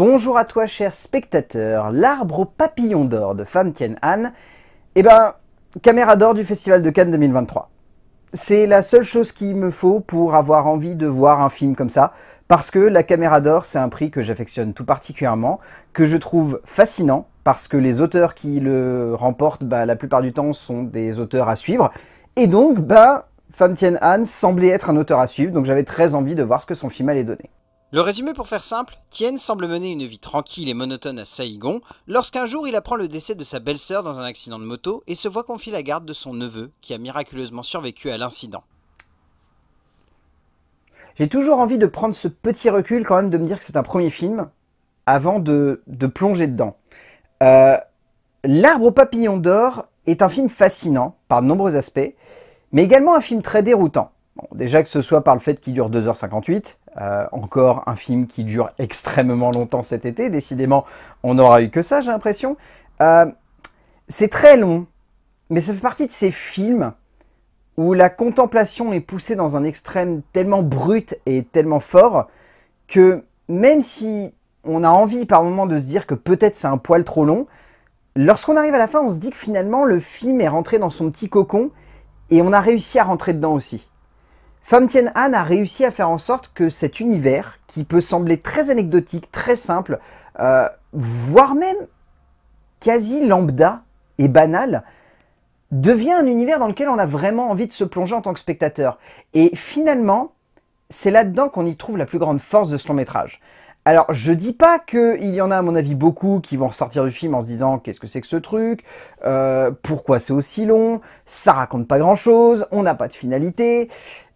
Bonjour à toi, cher spectateur. L'arbre au papillon d'or de Pham Thanh Anh, eh ben, caméra d'or du Festival de Cannes 2023. C'est la seule chose qu'il me faut pour avoir envie de voir un film comme ça, parce que la caméra d'or, c'est un prix que j'affectionne tout particulièrement, que je trouve fascinant, parce que les auteurs qui le remportent, la plupart du temps, sont des auteurs à suivre, et donc, Pham Thanh Anh semblait être un auteur à suivre, donc j'avais très envie de voir ce que son film allait donner. Le résumé pour faire simple, Thien semble mener une vie tranquille et monotone à Saigon, lorsqu'un jour il apprend le décès de sa belle-sœur dans un accident de moto et se voit confier la garde de son neveu, qui a miraculeusement survécu à l'incident. J'ai toujours envie de prendre ce petit recul quand même, de me dire que c'est un premier film, avant de plonger dedans. L'arbre au papillon d'or est un film fascinant, par de nombreux aspects, mais également un film très déroutant. Bon, déjà que ce soit par le fait qu'il dure 2h58, encore un film qui dure extrêmement longtemps cet été, décidément on n'aura eu que ça, j'ai l'impression. C'est très long, mais ça fait partie de ces films où la contemplation est poussée dans un extrême tellement brut et tellement fort que même si on a envie par moment de se dire que peut-être c'est un poil trop long, lorsqu'on arrive à la fin, on se dit que finalement le film est rentré dans son petit cocon et on a réussi à rentrer dedans aussi. Pham Thanh Anh a réussi à faire en sorte que cet univers, qui peut sembler très anecdotique, très simple, voire même quasi lambda et banal, devient un univers dans lequel on a vraiment envie de se plonger en tant que spectateur. Et finalement, c'est là-dedans qu'on y trouve la plus grande force de ce long métrage. Alors, je dis pas qu'il y en a, à mon avis, beaucoup qui vont ressortir du film en se disant « Qu'est-ce que c'est que ce truc ? Pourquoi c'est aussi long ? Ça raconte pas grand-chose, on n'a pas de finalité. »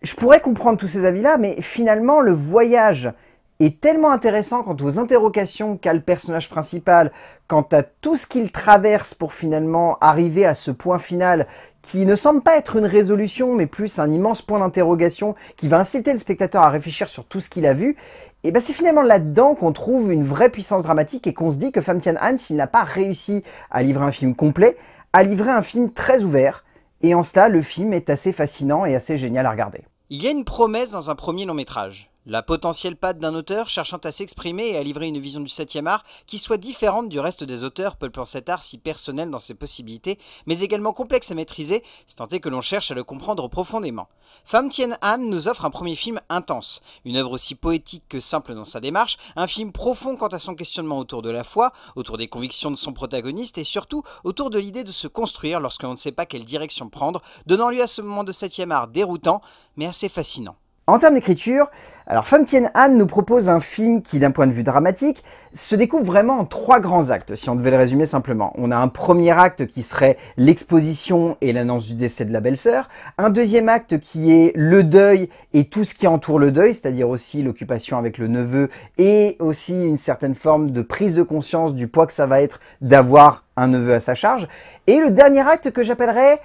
Je pourrais comprendre tous ces avis-là, mais finalement, le voyage est tellement intéressant quant aux interrogations qu'a le personnage principal, quant à tout ce qu'il traverse pour finalement arriver à ce point final qui ne semble pas être une résolution, mais plus un immense point d'interrogation qui va inciter le spectateur à réfléchir sur tout ce qu'il a vu, et c'est finalement là-dedans qu'on trouve une vraie puissance dramatique et qu'on se dit que Pham Thanh Anh, s'il n'a pas réussi à livrer un film complet, a livré un film très ouvert, et en cela, le film est assez fascinant et assez génial à regarder. Il y a une promesse dans un premier long métrage. La potentielle patte d'un auteur cherchant à s'exprimer et à livrer une vision du 7e art qui soit différente du reste des auteurs peuplant cet art si personnel dans ses possibilités, mais également complexe à maîtriser, si tant est que l'on cherche à le comprendre profondément. Pham Thanh Anh nous offre un premier film intense, une œuvre aussi poétique que simple dans sa démarche, un film profond quant à son questionnement autour de la foi, autour des convictions de son protagoniste et surtout autour de l'idée de se construire lorsque l'on ne sait pas quelle direction prendre, donnant lieu à ce moment de 7e art déroutant, mais assez fascinant. En termes d'écriture, alors Pham Thanh Anh nous propose un film qui, d'un point de vue dramatique, se découpe vraiment en 3 grands actes, si on devait le résumer simplement. On a un premier acte qui serait l'exposition et l'annonce du décès de la belle-sœur, un deuxième acte qui est le deuil et tout ce qui entoure le deuil, c'est-à-dire aussi l'occupation avec le neveu et aussi une certaine forme de prise de conscience du poids que ça va être d'avoir un neveu à sa charge, et le dernier acte que j'appellerais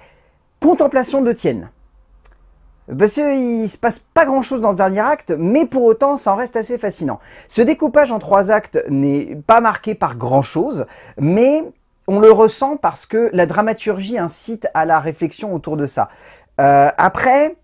contemplation de Thien. Parce qu'il ne se passe pas grand chose dans ce dernier acte, mais pour autant ça en reste assez fascinant. Ce découpage en 3 actes n'est pas marqué par grand chose, mais on le ressent parce que la dramaturgie incite à la réflexion autour de ça. Après,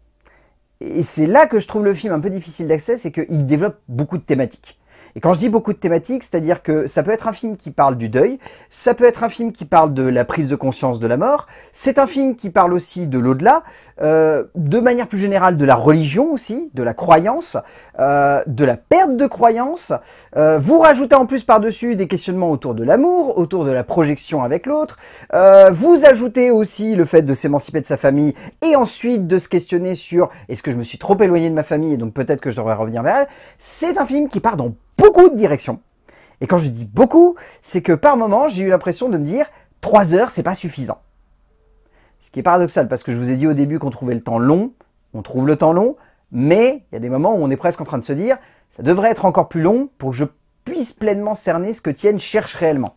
et c'est là que je trouve le film un peu difficile d'accès, c'est qu'il développe beaucoup de thématiques. Et quand je dis beaucoup de thématiques, c'est-à-dire que ça peut être un film qui parle du deuil, ça peut être un film qui parle de la prise de conscience de la mort, c'est un film qui parle aussi de l'au-delà, de manière plus générale de la religion aussi, de la croyance, de la perte de croyance. Vous rajoutez en plus par-dessus des questionnements autour de l'amour, autour de la projection avec l'autre. Vous ajoutez aussi le fait de s'émanciper de sa famille et ensuite de se questionner sur est-ce que je me suis trop éloigné de ma famille et donc peut-être que je devrais revenir vers elle. C'est un film qui part dans beaucoup de directions. Et quand je dis beaucoup, c'est que par moment, j'ai eu l'impression de me dire 3 heures, c'est pas suffisant. Ce qui est paradoxal, parce que je vous ai dit au début qu'on trouvait le temps long, on trouve le temps long, mais il y a des moments où on est presque en train de se dire ça devrait être encore plus long pour que je puisse pleinement cerner ce que Thien cherche réellement.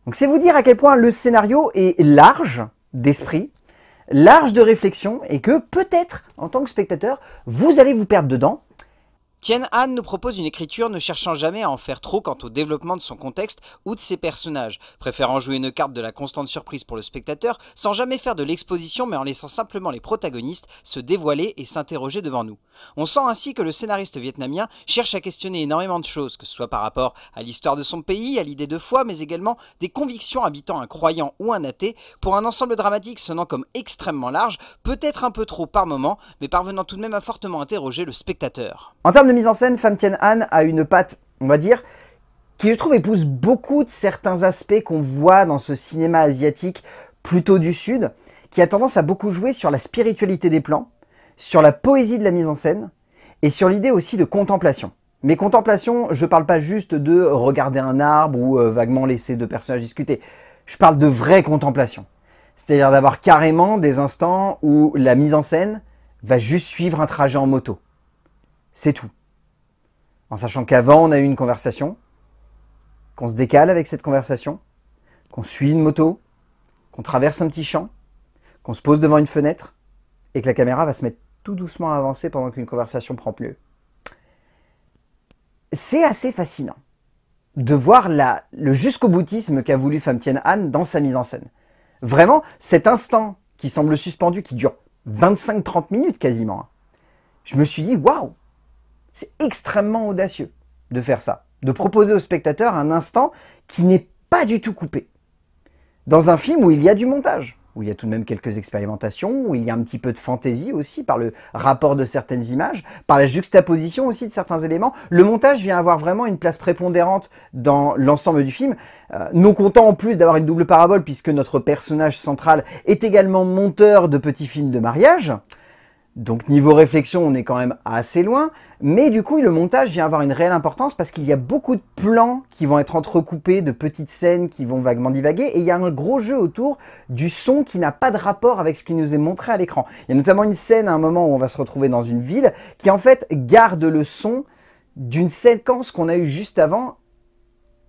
Donc c'est vous dire à quel point le scénario est large d'esprit, large de réflexion, et que peut-être, en tant que spectateur, vous allez vous perdre dedans, Tien Han nous propose une écriture ne cherchant jamais à en faire trop quant au développement de son contexte ou de ses personnages, préférant jouer une carte de la constante surprise pour le spectateur sans jamais faire de l'exposition mais en laissant simplement les protagonistes se dévoiler et s'interroger devant nous. On sent ainsi que le scénariste vietnamien cherche à questionner énormément de choses, que ce soit par rapport à l'histoire de son pays, à l'idée de foi, mais également des convictions habitant un croyant ou un athée, pour un ensemble dramatique sonnant comme extrêmement large, peut-être un peu trop par moment, mais parvenant tout de même à fortement interroger le spectateur. En termes de mise en scène, Pham Thien Han a une patte, on va dire, qui je trouve épouse beaucoup de certains aspects qu'on voit dans ce cinéma asiatique plutôt du Sud, qui a tendance à beaucoup jouer sur la spiritualité des plans, sur la poésie de la mise en scène, et sur l'idée aussi de contemplation. Mais contemplation, je parle pas juste de regarder un arbre ou vaguement laisser deux personnages discuter. Je parle de vraie contemplation. C'est-à-dire d'avoir carrément des instants où la mise en scène va juste suivre un trajet en moto. C'est tout. En sachant qu'avant, on a eu une conversation, qu'on se décale avec cette conversation, qu'on suit une moto, qu'on traverse un petit champ, qu'on se pose devant une fenêtre, et que la caméra va se mettre tout doucement à avancer pendant qu'une conversation prend lieu. C'est assez fascinant de voir le jusqu'au boutisme qu'a voulu Pham Thien Han dans sa mise en scène. Vraiment, cet instant qui semble suspendu, qui dure 25-30 minutes quasiment, je me suis dit, waouh, c'est extrêmement audacieux de faire ça, de proposer au spectateur un instant qui n'est pas du tout coupé. Dans un film où il y a du montage, où il y a tout de même quelques expérimentations, où il y a un petit peu de fantaisie aussi par le rapport de certaines images, par la juxtaposition aussi de certains éléments, le montage vient avoir vraiment une place prépondérante dans l'ensemble du film, non content en plus d'avoir une double parabole puisque notre personnage central est également monteur de petits films de mariage. Donc niveau réflexion, on est quand même assez loin, mais du coup le montage vient avoir une réelle importance parce qu'il y a beaucoup de plans qui vont être entrecoupés de petites scènes qui vont vaguement divaguer, et il y a un gros jeu autour du son qui n'a pas de rapport avec ce qui nous est montré à l'écran. Il y a notamment une scène à un moment où on va se retrouver dans une ville qui en fait garde le son d'une séquence qu'on a eue juste avant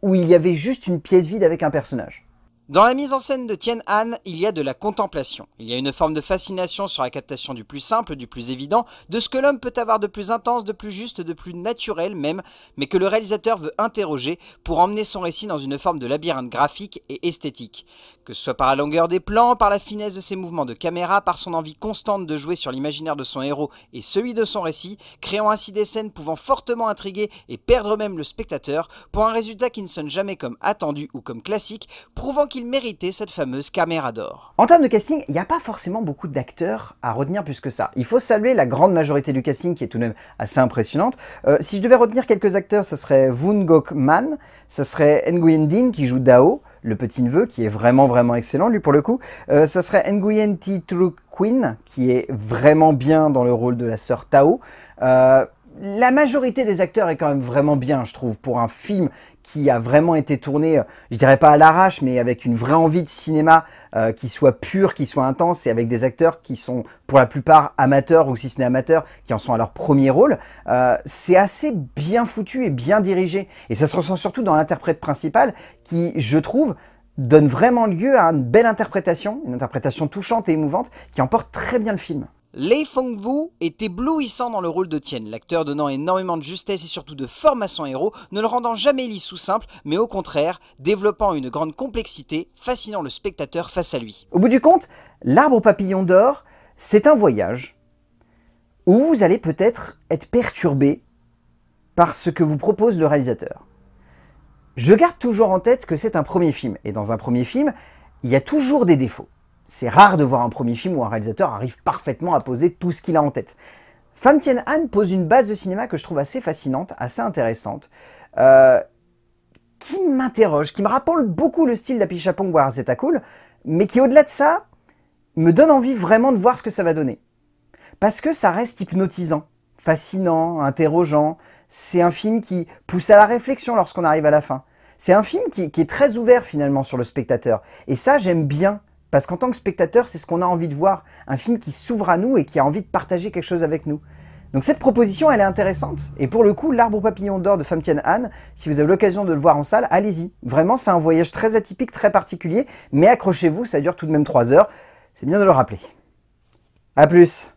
où il y avait juste une pièce vide avec un personnage. Dans la mise en scène de Tien Han, il y a de la contemplation. Il y a une forme de fascination sur la captation du plus simple, du plus évident, de ce que l'homme peut avoir de plus intense, de plus juste, de plus naturel même, mais que le réalisateur veut interroger pour emmener son récit dans une forme de labyrinthe graphique et esthétique. Que ce soit par la longueur des plans, par la finesse de ses mouvements de caméra, par son envie constante de jouer sur l'imaginaire de son héros et celui de son récit, créant ainsi des scènes pouvant fortement intriguer et perdre même le spectateur, pour un résultat qui ne sonne jamais comme attendu ou comme classique, prouvant qu'il méritait cette fameuse caméra d'or. En termes de casting, il n'y a pas forcément beaucoup d'acteurs à retenir plus que ça. Il faut saluer la grande majorité du casting qui est tout de même assez impressionnante. Si je devais retenir quelques acteurs, ce serait Woon Gok Man, ce serait Nguyen Din qui joue Dao, le petit-neveu, qui est vraiment excellent lui pour le coup. Ça serait Nguyen Thi Truc Queen, qui est vraiment bien dans le rôle de la sœur Tao. La majorité des acteurs est quand même vraiment bien, je trouve, pour un film qui a vraiment été tourné, je dirais pas à l'arrache, mais avec une vraie envie de cinéma qui soit pure, qui soit intense, et avec des acteurs qui sont pour la plupart amateurs, ou si ce n'est amateurs, qui en sont à leur premier rôle. C'est assez bien foutu et bien dirigé, et ça se ressent surtout dans l'interprète principal, qui, je trouve, donne vraiment lieu à une belle interprétation, une interprétation touchante et émouvante, qui emporte très bien le film. Lee Fong-woo est éblouissant dans le rôle de Tien, l'acteur donnant énormément de justesse et surtout de forme à son héros, ne le rendant jamais lisse ou simple, mais au contraire, développant une grande complexité, fascinant le spectateur face à lui. Au bout du compte, L'Arbre aux papillons d'or, c'est un voyage où vous allez peut-être être perturbé par ce que vous propose le réalisateur. Je garde toujours en tête que c'est un premier film, et dans un premier film, il y a toujours des défauts. C'est rare de voir un premier film où un réalisateur arrive parfaitement à poser tout ce qu'il a en tête. Pham Thien Han pose une base de cinéma que je trouve assez fascinante, assez intéressante, qui m'interroge, qui me rappelle beaucoup le style d'Apichatpong Weerasethakul, mais qui au-delà de ça, me donne envie vraiment de voir ce que ça va donner. Parce que ça reste hypnotisant, fascinant, interrogeant. C'est un film qui pousse à la réflexion lorsqu'on arrive à la fin. C'est un film qui est très ouvert finalement sur le spectateur. Et ça, j'aime bien. Parce qu'en tant que spectateur, c'est ce qu'on a envie de voir. Un film qui s'ouvre à nous et qui a envie de partager quelque chose avec nous. Donc cette proposition, elle est intéressante. Et pour le coup, L'Arbre aux papillons d'or de Pham Thien Han, si vous avez l'occasion de le voir en salle, allez-y. Vraiment, c'est un voyage très atypique, très particulier. Mais accrochez-vous, ça dure tout de même 3 heures. C'est bien de le rappeler. A plus!